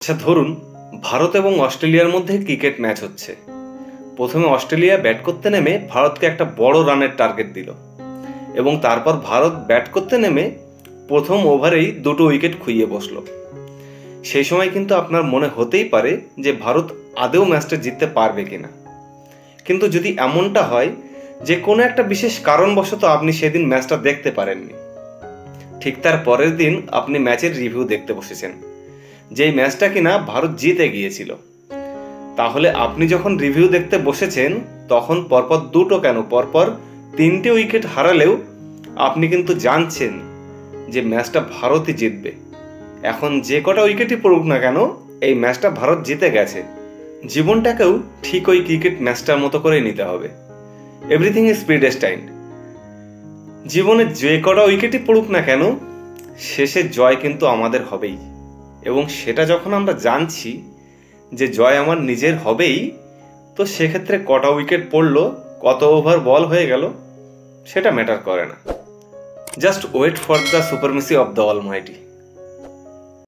আচ্ছা ধরুন ভারত এবং অস্ট্রেলিয়ার মধ্যে ক্রিকেট ম্যাচ হচ্ছে। প্রথমে অস্ট্রেলিয়া ব্যাট করতে নেমে ভারতকে একটা বড় রানের টার্গেট দিল এবং তারপর ভারত ব্যাট করতে নেমে প্রথম ওভারেই দুটো উইকেট খুইয়ে বসলো। সেই সময় কিন্তু আপনার মনে হতেই পারে যে ভারত আদৌ ম্যাচটা জিততে পারবে কিনা। কিন্তু যদি এমনটা হয় যে কোনো একটা বিশেষ কারণবশত আপনি সেদিন ম্যাচটা দেখতে পারেননি, ঠিক তার পরের দিন আপনি ম্যাচের রিভিউ দেখতে বসেছেন যেই ম্যাচটা কিনা ভারত জিতে গিয়েছিল, তাহলে আপনি যখন রিভিউ দেখতে বসেছেন তখন পরপর দুটো কেন পরপর 3টে উইকেট হারালেও আপনি কিন্তু জানছেন যে ম্যাচটা ভারতই জিতবে। এখন যে কটা উইকেটই পড়ুক না কেন এই ম্যাচটা ভারত জিতে গেছে। জীবনটাকেও ঠিক ওই ক্রিকেট ম্যাচটার মতো করেই নিতে হবে। Everything is predestined. জীবনে যে কটা উইকেটই পড়ুক না কেন শেষে জয় কিন্তু আমাদের হবেই, এবং সেটা যখন আমরা জানছি যে জয় আমার নিজের হবেই, তো সেক্ষেত্রে কটা উইকেট পড়লো, কত ওভার বল হয়ে গেল সেটা ম্যাটার করে না। Just wait for the supremacy of the Almighty.